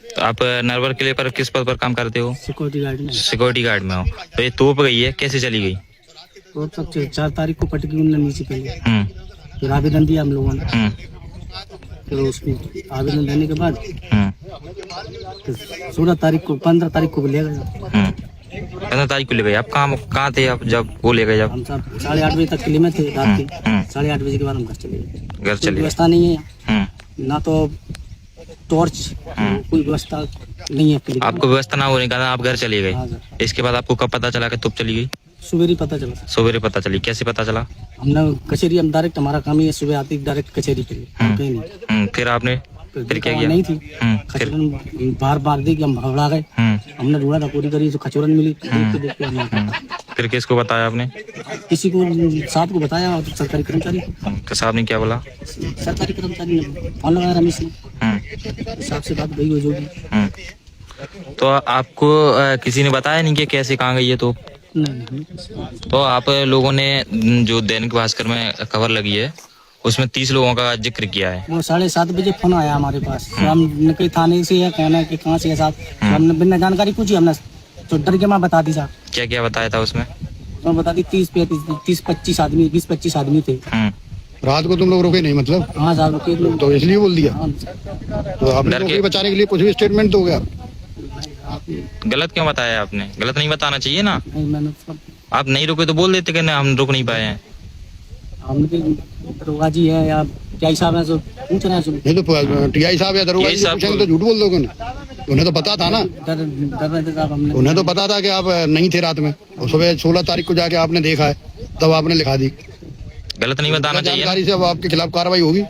तो आप नरवर किले पर किस पद पर काम करते हो? सिक्योरिटी गार्ड में। सिक्योरिटी गार्ड में हो। तो ये तोप गई है, कैसे चली गई? तो तक 4 तारीख को पटकी उन्होंने नीचे पहले, फिर आवेदन दिया हम लोगों ने। फिर उसमें आवेदन देने के बाद 16 तारीख को 15 तारीख को ले गए। 15 तारीख को ले गए। आप कहाँ थे आप जब वो ले गए? जब हम सब 8:30 बजे तक किले में थे रात के। 8:30 बजे के बाद हम घर चले गए। घर चले गए। व्यवस्था नहीं है, ना तो टॉर्च, कोई व्यवस्था नहीं है किले में। आपको व्यवस्था ना होने के कारण आप घर चले गए। हाँ सर। इसके बाद आपको कब पता चला कि तुप चली गई? सवेरे पता चला। सवेरे पता चली। कैसे पता चला? हमने कचहरी, हम डायरेक्ट, हमारा काम ही है सुबह आती डायरेक्ट कचहरी पे, कहीं नहीं। फिर आपने फिर क्या किया? नहीं थी फिर खचोरन बाहर बाग दी कि हम भगड़ा गए। हमने ढूंढा था, पूरी करी तो खचोरन मिली। देख के फिर किसको बताया आपने? किसी को साहब को बताया, और सरकारी कर्मचारी। तो साहब ने क्या बोला? सरकारी कर्मचारी ने फोन लगाया रमेश ने, साहब से बात गई हो जो भी। तो आपको किसी ने बताया नहीं कि कैसे कहाँ गई है? तो नहीं। तो आप लोगों ने जो दैनिक भास्कर में खबर लगी है उसमें 30 लोगों का जिक्र किया है। वो 7:30 बजे फोन आया हमारे पास। हमने कहीं थाने से है, कहना है कि कहाँ से है साहब। हमने बिना जानकारी पूछी, हमने तो डर के मैं बता दी साहब। क्या क्या बताया था उसमें? तो बता दी 30-25 आदमी, 20-25 आदमी थे। रात को तुम लोग रुके नहीं मतलब? हाँ साहब रुके लोग। तो इसलिए बोल दिया। हाँ, तो आपने नौकरी बचाने के लिए कुछ भी स्टेटमेंट दोगे आप? गलत क्यों बताया आपने? गलत नहीं बताना चाहिए ना। नहीं, मैंने आप नहीं रुके तो बोल देते कि नहीं हम रुक नहीं पाए हैं। हमने दरोगा जी है या क्या हिसाब है, पूछ रहे हैं। नहीं तो टीआई साहब या दरोगा जी से पूछेंगे तो झूठ बोल दोगे ना? उन्हें तो पता था ना, डर रहे थे साहब। हमने उन्हें तो पता था कि आप नहीं थे रात में, और सुबह 16 तारीख को जाके आपने देखा है, तब आपने लिखा दी। गलत नहीं बताना चाहिए। जानकारी से अब आपके खिलाफ कार्रवाई होगी।